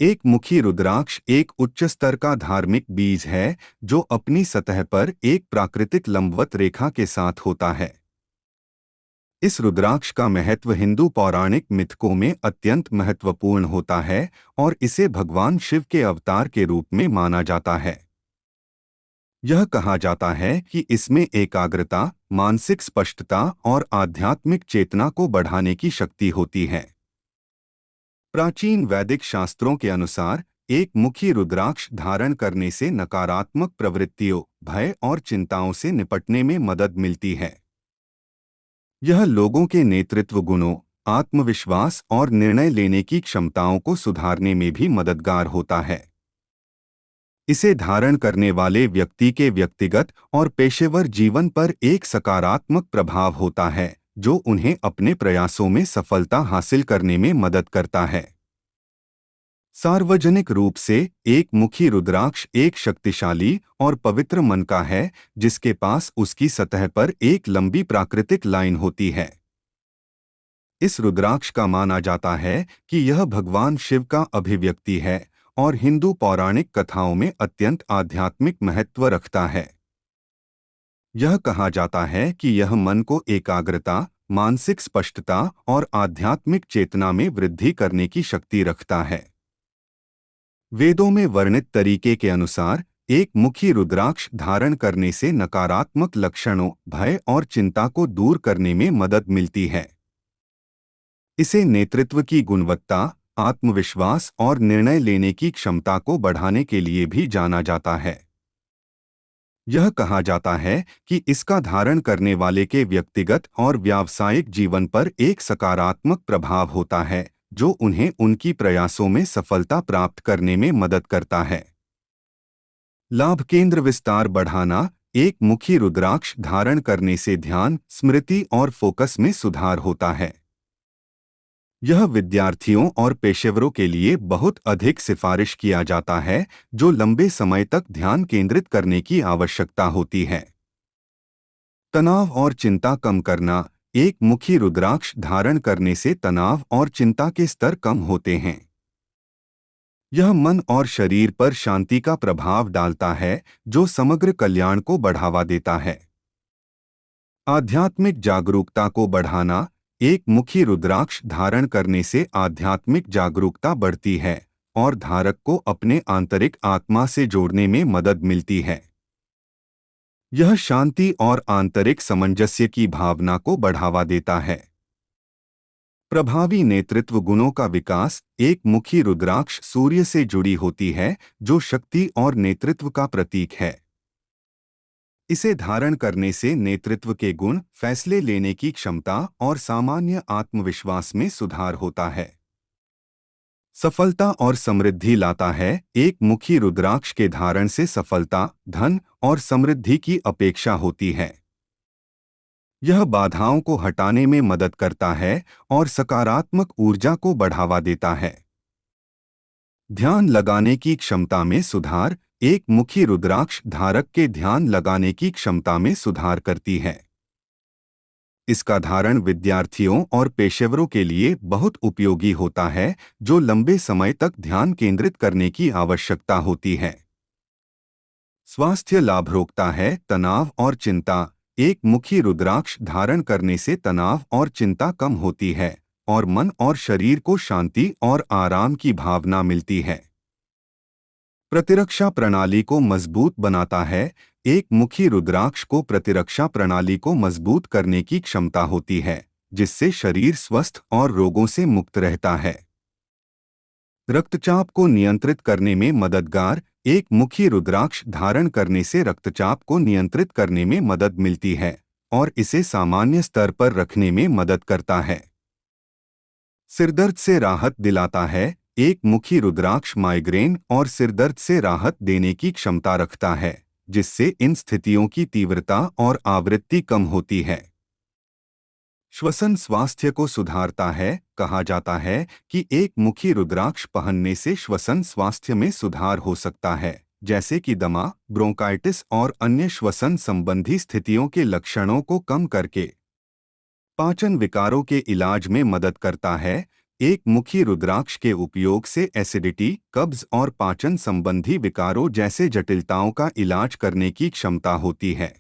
एक मुखी रुद्राक्ष एक उच्च स्तर का धार्मिक बीज है जो अपनी सतह पर एक प्राकृतिक लंबवत रेखा के साथ होता है। इस रुद्राक्ष का महत्व हिंदू पौराणिक मिथकों में अत्यंत महत्वपूर्ण होता है और इसे भगवान शिव के अवतार के रूप में माना जाता है। यह कहा जाता है कि इसमें एकाग्रता, मानसिक स्पष्टता और आध्यात्मिक चेतना को बढ़ाने की शक्ति होती है। प्राचीन वैदिक शास्त्रों के अनुसार एक मुखी रुद्राक्ष धारण करने से नकारात्मक प्रवृत्तियों, भय और चिंताओं से निपटने में मदद मिलती है। यह लोगों के नेतृत्व गुणों, आत्मविश्वास और निर्णय लेने की क्षमताओं को सुधारने में भी मददगार होता है। इसे धारण करने वाले व्यक्ति के व्यक्तिगत और पेशेवर जीवन पर एक सकारात्मक प्रभाव होता है, जो उन्हें अपने प्रयासों में सफलता हासिल करने में मदद करता है। सार्वजनिक रूप से एक मुखी रुद्राक्ष एक शक्तिशाली और पवित्र मन का है, जिसके पास उसकी सतह पर एक लंबी प्राकृतिक लाइन होती है। इस रुद्राक्ष का माना जाता है कि यह भगवान शिव का अभिव्यक्ति है और हिंदू पौराणिक कथाओं में अत्यंत आध्यात्मिक महत्व रखता है। यह कहा जाता है कि यह मन को एकाग्रता, मानसिक स्पष्टता और आध्यात्मिक चेतना में वृद्धि करने की शक्ति रखता है। वेदों में वर्णित तरीके के अनुसार एक मुखी रुद्राक्ष धारण करने से नकारात्मक लक्षणों, भय और चिंता को दूर करने में मदद मिलती है। इसे नेतृत्व की गुणवत्ता, आत्मविश्वास और निर्णय लेने की क्षमता को बढ़ाने के लिए भी जाना जाता है। यह कहा जाता है कि इसका धारण करने वाले के व्यक्तिगत और व्यावसायिक जीवन पर एक सकारात्मक प्रभाव होता है, जो उन्हें उनकी प्रयासों में सफलता प्राप्त करने में मदद करता है। लाभ केंद्र विस्तार बढ़ाना। एक मुखी रुद्राक्ष धारण करने से ध्यान, स्मृति और फोकस में सुधार होता है। यह विद्यार्थियों और पेशेवरों के लिए बहुत अधिक सिफारिश किया जाता है, जो लंबे समय तक ध्यान केंद्रित करने की आवश्यकता होती है। तनाव और चिंता कम करना। एक मुखी रुद्राक्ष धारण करने से तनाव और चिंता के स्तर कम होते हैं। यह मन और शरीर पर शांति का प्रभाव डालता है, जो समग्र कल्याण को बढ़ावा देता है। आध्यात्मिक जागरूकता को बढ़ाना। एक मुखी रुद्राक्ष धारण करने से आध्यात्मिक जागरूकता बढ़ती है और धारक को अपने आंतरिक आत्मा से जोड़ने में मदद मिलती है। यह शांति और आंतरिक सामंजस्य की भावना को बढ़ावा देता है। प्रभावी नेतृत्व गुणों का विकास। एक मुखी रुद्राक्ष सूर्य से जुड़ी होती है, जो शक्ति और नेतृत्व का प्रतीक है। इसे धारण करने से नेतृत्व के गुण, फैसले लेने की क्षमता और सामान्य आत्मविश्वास में सुधार होता है। सफलता और समृद्धि लाता है। एक मुखी रुद्राक्ष के धारण से सफलता, धन और समृद्धि की अपेक्षा होती है। यह बाधाओं को हटाने में मदद करता है और सकारात्मक ऊर्जा को बढ़ावा देता है। ध्यान लगाने की क्षमता में सुधार। एक मुखी रुद्राक्ष धारक के ध्यान लगाने की क्षमता में सुधार करती है। इसका धारण विद्यार्थियों और पेशेवरों के लिए बहुत उपयोगी होता है, जो लंबे समय तक ध्यान केंद्रित करने की आवश्यकता होती है। स्वास्थ्य लाभ रोकता है। तनाव और चिंता। एक मुखी रुद्राक्ष धारण करने से तनाव और चिंता कम होती है और मन और शरीर को शांति और आराम की भावना मिलती है। प्रतिरक्षा प्रणाली को मजबूत बनाता है। एक मुखी रुद्राक्ष को प्रतिरक्षा प्रणाली को मजबूत करने की क्षमता होती है, जिससे शरीर स्वस्थ और रोगों से मुक्त रहता है। रक्तचाप को नियंत्रित करने में मददगार। एक मुखी रुद्राक्ष धारण करने से रक्तचाप को नियंत्रित करने में मदद मिलती है और इसे सामान्य स्तर पर रखने में मदद करता है। सिरदर्द से राहत दिलाता है। एक मुखी रुद्राक्ष माइग्रेन और सिरदर्द से राहत देने की क्षमता रखता है, जिससे इन स्थितियों की तीव्रता और आवृत्ति कम होती है। श्वसन स्वास्थ्य को सुधारता है। कहा जाता है कि एक मुखी रुद्राक्ष पहनने से श्वसन स्वास्थ्य में सुधार हो सकता है, जैसे कि दमा, ब्रोंकाइटिस और अन्य श्वसन संबंधी स्थितियों के लक्षणों को कम करके पाचन विकारों के इलाज में मदद करता है। एक मुखी रुद्राक्ष के उपयोग से एसिडिटी, कब्ज और पाचन संबंधी विकारों जैसे जटिलताओं का इलाज करने की क्षमता होती है।